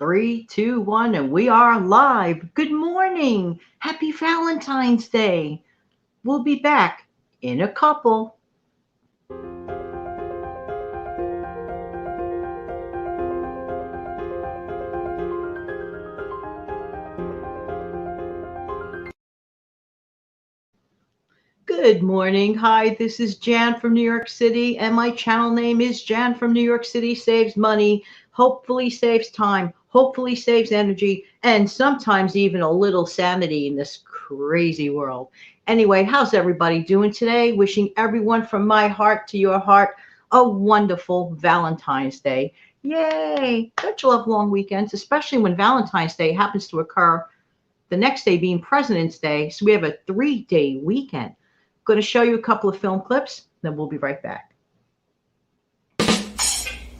Three, two, one, and we are live. Good morning. Happy Valentine's Day. We'll be back in a couple. Good morning. Hi, this is Jan from New York City, and my channel name is Jan from New York City Saves Money, hopefully saves time, hopefully saves energy, and sometimes even a little sanity in this crazy world. Anyway, how's everybody doing today? Wishing everyone from my heart to your heart a wonderful Valentine's Day. Yay! Don't you love long weekends, especially when Valentine's Day happens to occur the next day being President's Day. So we have a 3-day weekend. Going to show you a couple of film clips, then we'll be right back.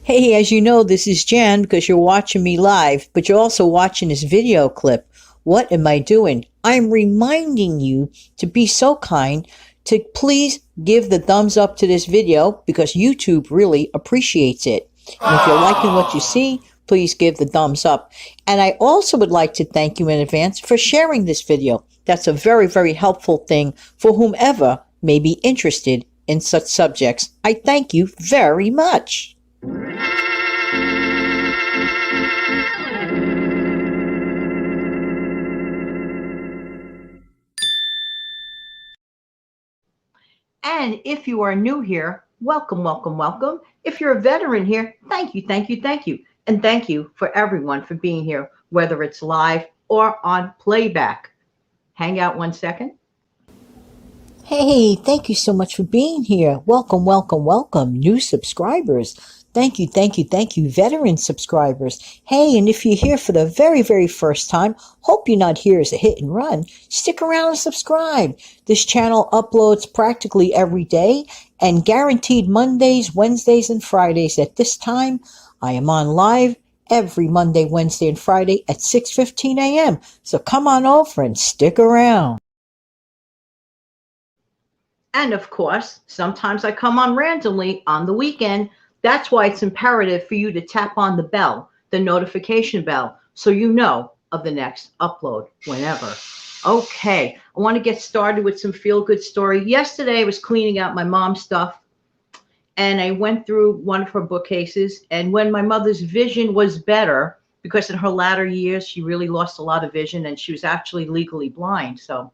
Hey, as you know, this is Jan because you're watching me live, but you're also watching this video clip. What am I doing? I'm reminding you to be so kind to please give the thumbs up to this video because YouTube really appreciates it. And if you're liking what you see, please give the thumbs up. And I also would like to thank you in advance for sharing this video. That's a very, very helpful thing for whomever may be interested in such subjects. I thank you very much. And if you are new here, welcome, welcome, welcome. If you're a veteran here, thank you, thank you, thank you. And thank you for everyone for being here, whether it's live or on playback. Hang out 1 second. Hey, thank you so much for being here. Welcome, welcome, welcome, new subscribers. Thank you, thank you, thank you, veteran subscribers. Hey, and if you're here for the very, very first time, hope you're not here as a hit and run. Stick around and subscribe. This channel uploads practically every day and guaranteed Mondays, Wednesdays, and Fridays at this time. I am on live every Monday, Wednesday, and Friday at 6:15 a.m. So come on over and stick around. And of course, sometimes I come on randomly on the weekend. That's why it's imperative for you to tap on the bell, the notification bell, so you know of the next upload whenever. Okay, I want to get started with some feel-good story. Yesterday, I was cleaning out my mom's stuff, and I went through one of her bookcases. And when my mother's vision was better, because in her latter years, she really lost a lot of vision, and she was actually legally blind. So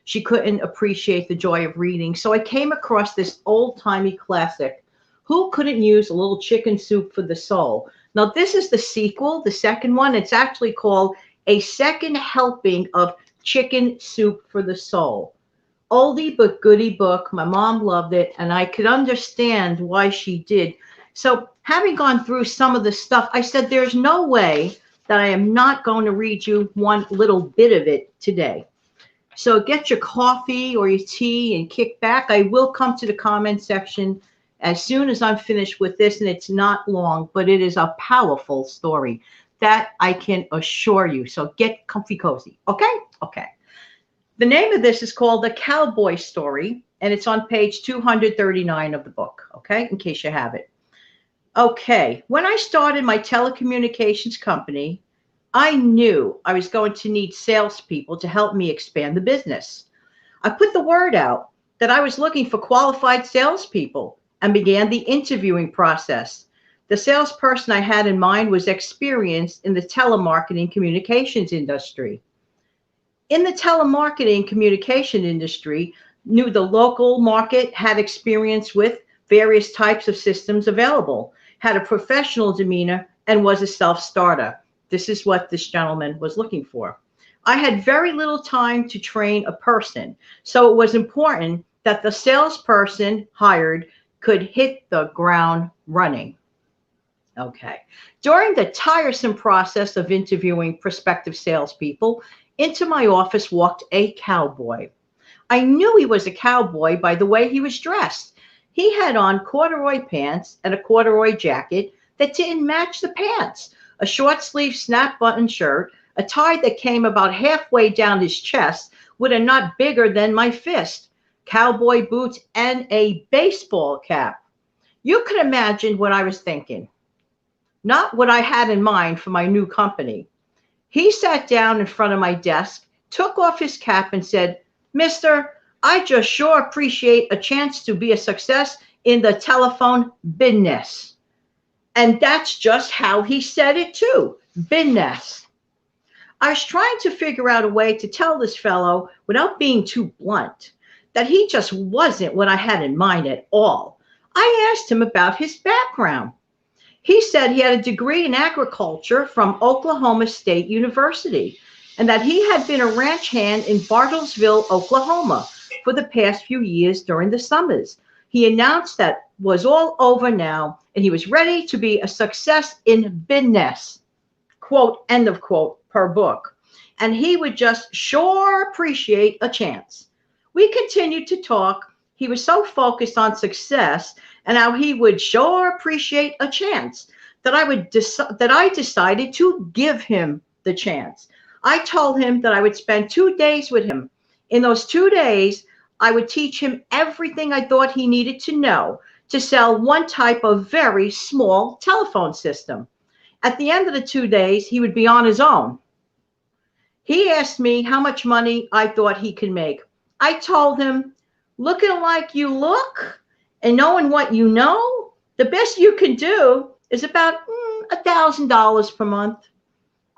she couldn't appreciate the joy of reading. So I came across this old-timey classic, Who Couldn't Use a Little Chicken Soup for the Soul? Now, this is the sequel, the second one. It's actually called A Second Helping of Chicken Soup for the Soul. Oldie but goodie book. My mom loved it, and I could understand why she did. So having gone through some of the stuff, I said, there's no way that I am not going to read you one little bit of it today. So get your coffee or your tea and kick back. I will come to the comment section as soon as I'm finished with this, and it's not long, but it is a powerful story. That I can assure you. So get comfy cozy, okay? Okay. The name of this is called The Cowboy Story, and it's on page 239 of the book, okay, in case you have it. Okay, when I started my telecommunications company, I knew I was going to need salespeople to help me expand the business. I put the word out that I was looking for qualified salespeople and began the interviewing process. The salesperson I had in mind was experienced in the telemarketing communications industry. In the telemarketing communication industry, knew the local market, had experience with various types of systems available, had a professional demeanor, and was a self-starter. This is what this gentleman was looking for. I had very little time to train a person, so it was important that the salesperson hired could hit the ground running. Okay. During the tiresome process of interviewing prospective salespeople, into my office walked a cowboy. I knew he was a cowboy by the way he was dressed. He had on corduroy pants and a corduroy jacket that didn't match the pants, a short sleeve snap button shirt, a tie that came about halfway down his chest with a knot bigger than my fist, cowboy boots, and a baseball cap. You can imagine what I was thinking. not what I had in mind for my new company. He sat down in front of my desk, took off his cap, and said, Mister, I just sure appreciate a chance to be a success in the telephone business. And that's just how he said it too, business. I was trying to figure out a way to tell this fellow without being too blunt that he just wasn't what I had in mind at all. I asked him about his background. He said he had a degree in agriculture from Oklahoma State University and that he had been a ranch hand in Bartlesville, Oklahoma for the past few years during the summers. He announced that was all over now and he was ready to be a success in business. Quote, end of quote, per book. And he would just sure appreciate a chance. We continued to talk. He was so focused on success and how he would sure appreciate a chance that I decided to give him the chance. I told him that I would spend 2 days with him. In those 2 days, I would teach him everything I thought he needed to know to sell one type of very small telephone system. At the end of the 2 days, he would be on his own. He asked me how much money I thought he could make. I told him, looking like you look and knowing what you know, the best you can do is about $1,000 per month.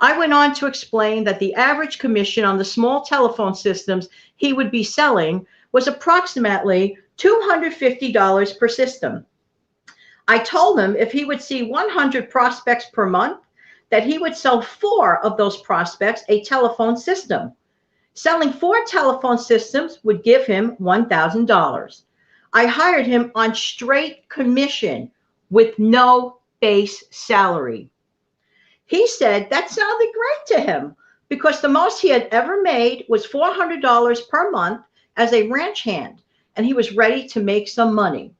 I went on to explain that the average commission on the small telephone systems he would be selling was approximately $250 per system. I told him if he would see 100 prospects per month, that he would sell 4 of those prospects a telephone system. Selling 4 telephone systems would give him $1,000. I hired him on straight commission with no base salary. He said that sounded great to him because the most he had ever made was $400 per month as a ranch hand, and he was ready to make some money.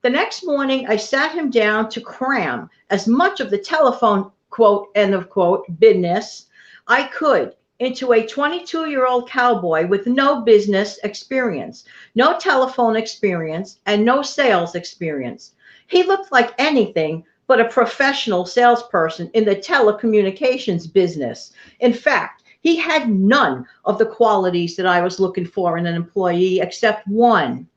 The next morning, I sat him down to cram as much of the telephone, quote, end of quote, business I could into a 22-year-old cowboy with no business experience, no telephone experience, and no sales experience. He looked like anything but a professional salesperson in the telecommunications business. In fact, he had none of the qualities that I was looking for in an employee except one.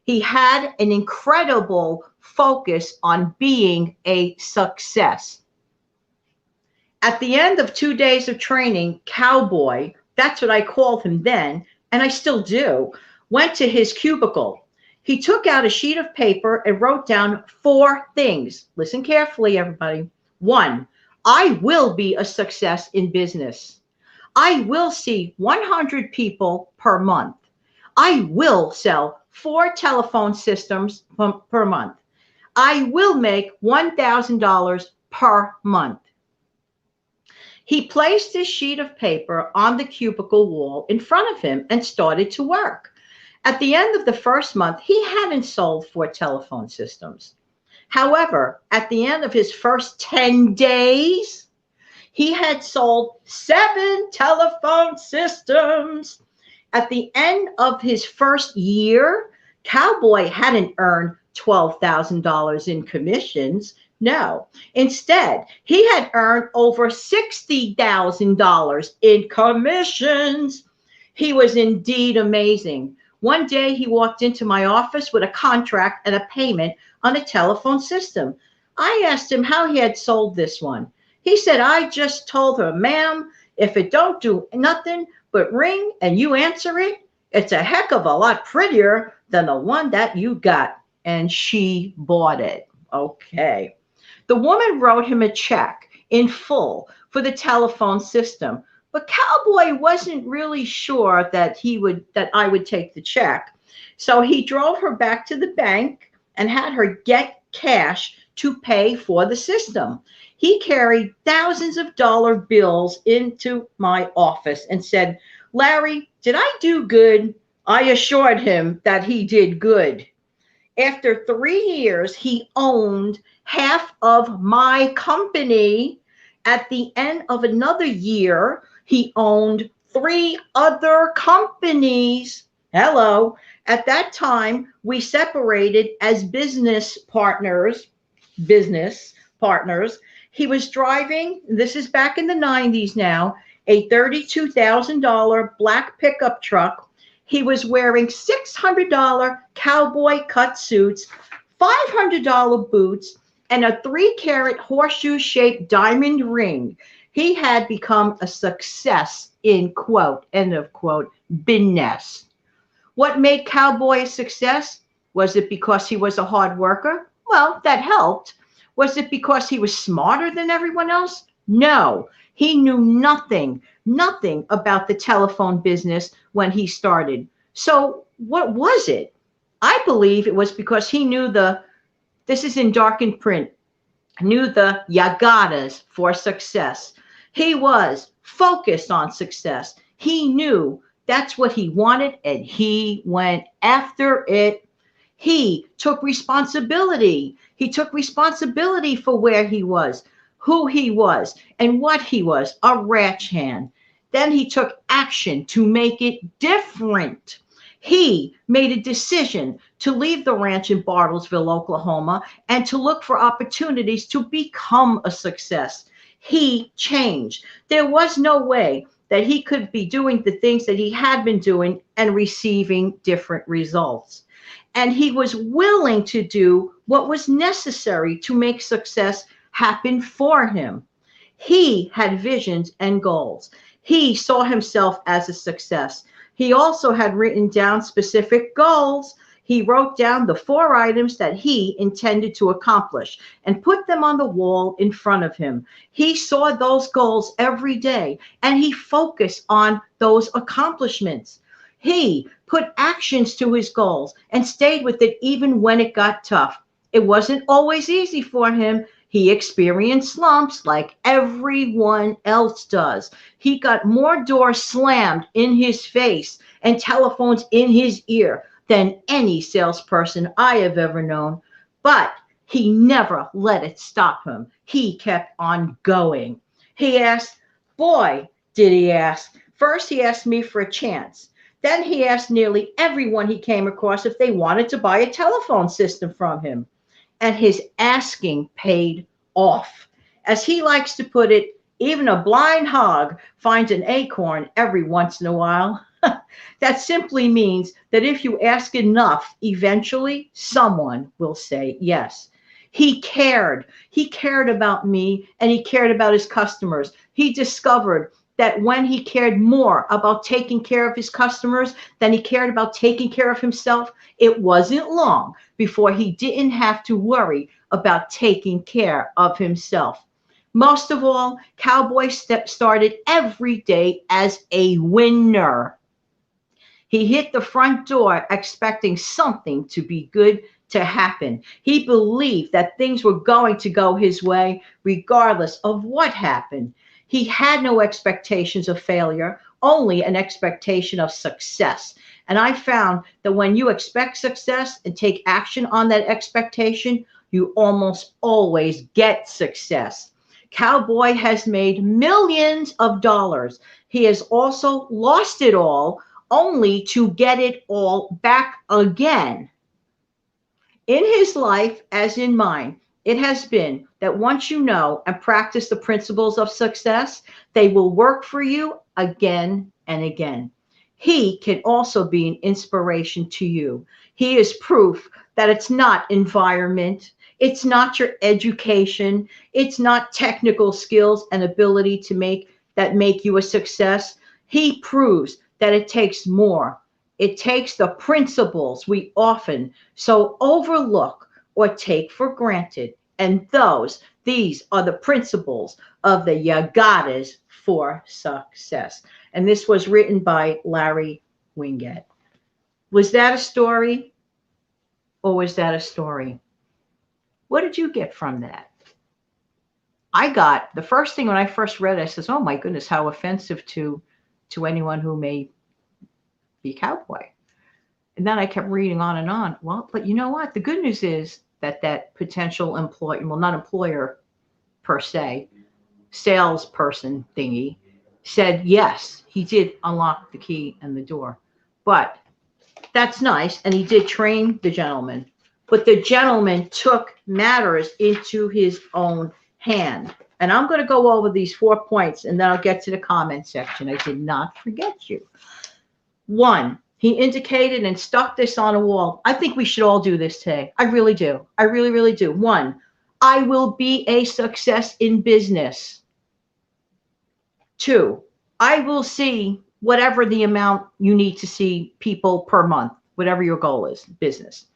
He had an incredible focus on being a success. At the end of 2 days of training, Cowboy, that's what I called him then, and I still do, went to his cubicle. He took out a sheet of paper and wrote down 4 things. Listen carefully, everybody. 1, I will be a success in business. I will see 100 people per month. I will sell 4 telephone systems per month. I will make $1,000 per month. He placed his sheet of paper on the cubicle wall in front of him and started to work. At the end of the first month, he hadn't sold 4 telephone systems. However, at the end of his first 10 days, he had sold 7 telephone systems. At the end of his first year, Cowboy hadn't earned $12,000 in commissions. No, instead, he had earned over $60,000 in commissions. He was indeed amazing. One day he walked into my office with a contract and a payment on a telephone system. I asked him how he had sold this one. He said, I just told her, ma'am, if it don't do nothing but ring and you answer it, it's a heck of a lot prettier than the one that you got. And she bought it. Okay. The woman wrote him a check in full for the telephone system, but Cowboy wasn't really sure that I would take the check. So he drove her back to the bank and had her get cash to pay for the system. He carried thousands of dollar bills into my office and said, Larry, did I do good? I assured him that he did good. After 3 years, he owned half of my company. At the end of another year, he owned 3 other companies. Hello. At that time, we separated as business partners, partners. He was driving, this is back in the 90s now, a $32,000 black pickup truck. He was wearing $600 cowboy cut suits, $500 boots, and a 3-carat horseshoe shaped diamond ring. He had become a success in quote, end of quote, business. What made Cowboy a success? Was it because he was a hard worker? Well, that helped. Was it because he was smarter than everyone else? No. He knew nothing about the telephone business when he started. So what was it? I believe it was because he knew this is in darkened print, knew the yagatas for success. He was focused on success. He knew that's what he wanted and he went after it. He took responsibility. He took responsibility for where he was, who he was, and what he was, a ranch hand. Then he took action to make it different. He made a decision to leave the ranch in Bartlesville, Oklahoma, and to look for opportunities to become a success. He changed. There was no way that he could be doing the things that he had been doing and receiving different results. And he was willing to do what was necessary to make success happen for him. He had visions and goals. He saw himself as a success. He also had written down specific goals. He wrote down the 4 items that he intended to accomplish and put them on the wall in front of him. He saw those goals every day and he focused on those accomplishments. He put actions to his goals and stayed with it even when it got tough. It wasn't always easy for him. He experienced slumps like everyone else does. He got more doors slammed in his face and telephones in his ear than any salesperson I have ever known. But he never let it stop him. He kept on going. He asked, boy, did he ask. First, he asked me for a chance. Then he asked nearly everyone he came across if they wanted to buy a telephone system from him. And his asking paid off. As he likes to put it, even a blind hog finds an acorn every once in a while. That simply means that if you ask enough, eventually someone will say yes. He cared. He cared about me and he cared about his customers. He discovered that when he cared more about taking care of his customers than he cared about taking care of himself, it wasn't long before he didn't have to worry about taking care of himself. Most of all, Cowboy started every day as a winner. He hit the front door expecting something to be good to happen. He believed that things were going to go his way regardless of what happened. He had no expectations of failure, only an expectation of success. And I found that when you expect success and take action on that expectation, you almost always get success. Cowboy has made millions of dollars. He has also lost it all, only to get it all back again. In his life, as in mine, it has been that once you know and practice the principles of success, they will work for you again and again. He can also be an inspiration to you. He is proof that it's not environment, it's not your education, it's not technical skills and ability to make you a success. He proves that it takes more. It takes the principles we often so overlook or take for granted. And these are the principles of the Yagatas for success. And this was written by Larry Winget. Was that a story? Or was that a story? What did you get from that? I got the first thing when I first read it, I says, oh my goodness, how offensive to anyone who may be a cowboy. And then I kept reading on and on. Well, but you know what? The good news is that potential employer, well, not employer per se, salesperson thingy, said yes, he did unlock the key and the door. But that's nice. And he did train the gentleman. But the gentleman took matters into his own hand. And I'm going to go over these 4 points and then I'll get to the comment section. I did not forget you. 1, he indicated and stuck this on a wall. I think we should all do this today. I really do. I really, really do. 1, I will be a success in business. 2, I will see whatever the amount you need to see people per month, whatever your goal is, business.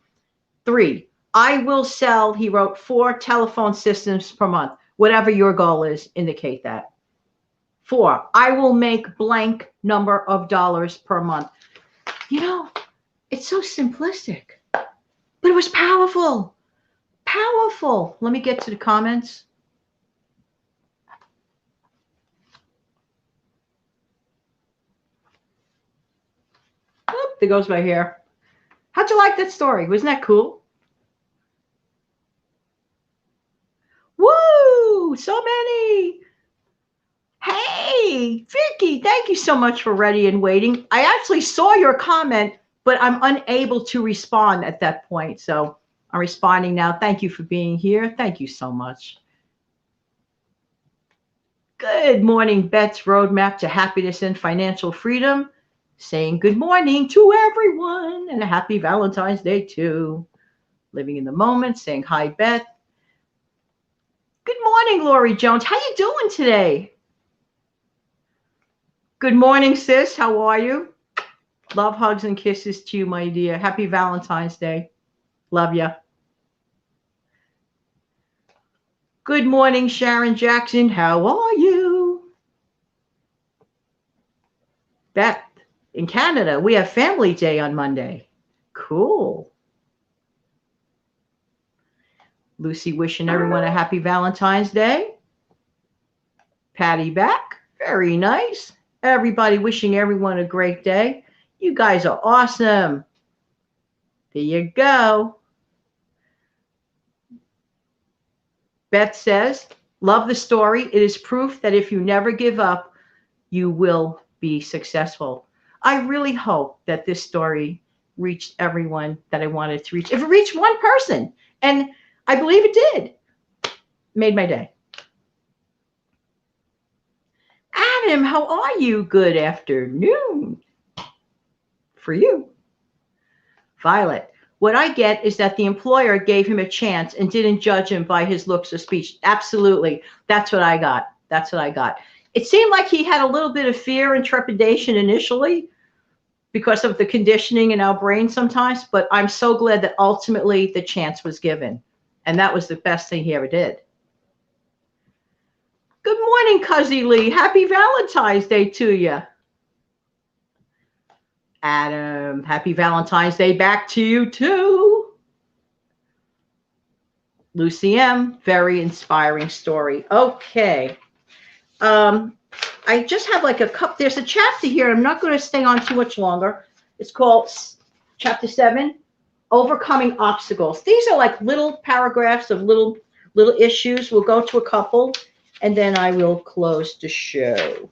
3, I will sell, he wrote, 4 telephone systems per month. Whatever your goal is, indicate that. 4, I will make blank number of dollars per month. You know, it's so simplistic, but it was powerful. Powerful. Let me get to the comments. Oh, there goes my hair. How'd you like that story? Wasn't that cool? Woo! So many. Hey, Vicky, thank you so much for Ready and Waiting. I actually saw your comment, but I'm unable to respond at that point. So I'm responding now. Thank you for being here. Thank you so much. Good morning, Bet's Roadmap to Happiness and Financial Freedom. Saying good morning to everyone and a happy Valentine's Day too. Living in the moment, saying hi, Beth. Good morning, Lori Jones. How you doing today? Good morning, sis. How are you? Love, hugs, and kisses to you, my dear. Happy Valentine's Day. Love ya. Good morning, Sharon Jackson. How are you? Beth, in Canada, we have Family Day on Monday. Cool. Lucy wishing everyone a happy Valentine's Day. Patty back. Very nice. Everybody wishing everyone a great day. You guys are awesome. There you go. Beth says, love the story. It is proof that if you never give up, you will be successful. I really hope that this story reached everyone that I wanted to reach. If it reached one person, and I believe it did, made my day. Adam, how are you? Good afternoon. For you. Violet, what I get is that the employer gave him a chance and didn't judge him by his looks or speech. Absolutely. That's what I got. That's what I got. It seemed like he had a little bit of fear and trepidation initially because of the conditioning in our brain sometimes, but I'm so glad that ultimately the chance was given. And that was the best thing he ever did. Good morning, Cuzzy Lee. Happy Valentine's Day to you. Adam, happy Valentine's Day back to you too. Lucy M, very inspiring story. Okay. I just have like there's a chapter here. I'm not going to stay on too much longer. It's called Chapter 7, Overcoming Obstacles. These are like little paragraphs of little issues. We'll go to a couple, and then I will close the show.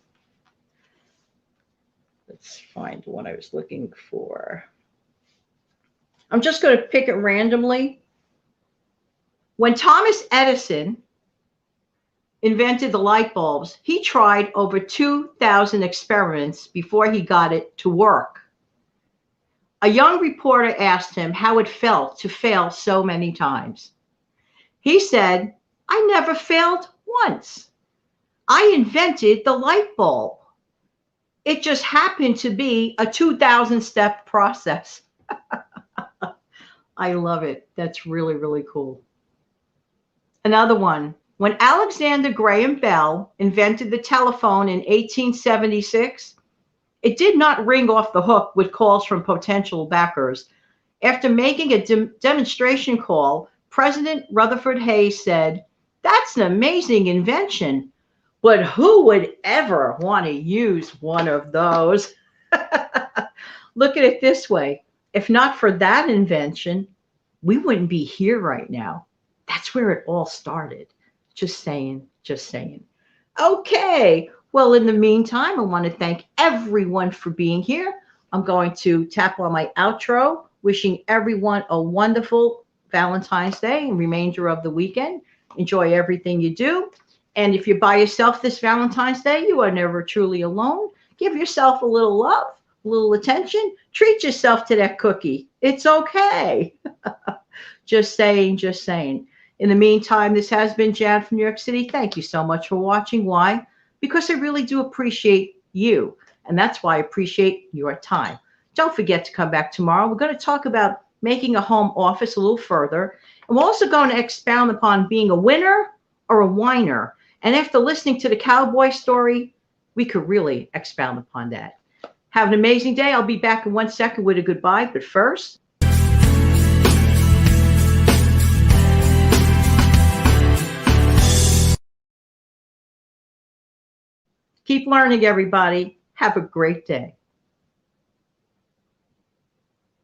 Let's find the one I was looking for. I'm just going to pick it randomly. When Thomas Edison invented the light bulbs, he tried over 2,000 experiments before he got it to work. A young reporter asked him how it felt to fail so many times. He said, I never failed once. I invented the light bulb. It just happened to be a 2,000-step process. I love it. That's really, really cool. Another one. When Alexander Graham Bell invented the telephone in 1876, it did not ring off the hook with calls from potential backers. After making a demonstration call, President Rutherford Hayes said, "That's an amazing invention, but who would ever want to use one of those?" Look at it this way. If not for that invention, we wouldn't be here right now. That's where it all started. Just saying, just saying. Okay. Well, in the meantime, I want to thank everyone for being here. I'm going to tap on my outro, wishing everyone a wonderful Valentine's Day and remainder of the weekend. Enjoy everything you do. And if you're by yourself this Valentine's Day, you are never truly alone. Give yourself a little love, a little attention. Treat yourself to that cookie. It's okay. Just saying, just saying. In the meantime, this has been Jan from New York City. Thank you so much for watching. Why? Because I really do appreciate you. And that's why I appreciate your time. Don't forget to come back tomorrow. We're going to talk about making a home office a little further. And we're also going to expound upon being a winner or a whiner. And after listening to the Cowboy Story, we could really expound upon that. Have an amazing day. I'll be back in 1 second with a goodbye. But first, keep learning, everybody. Have a great day.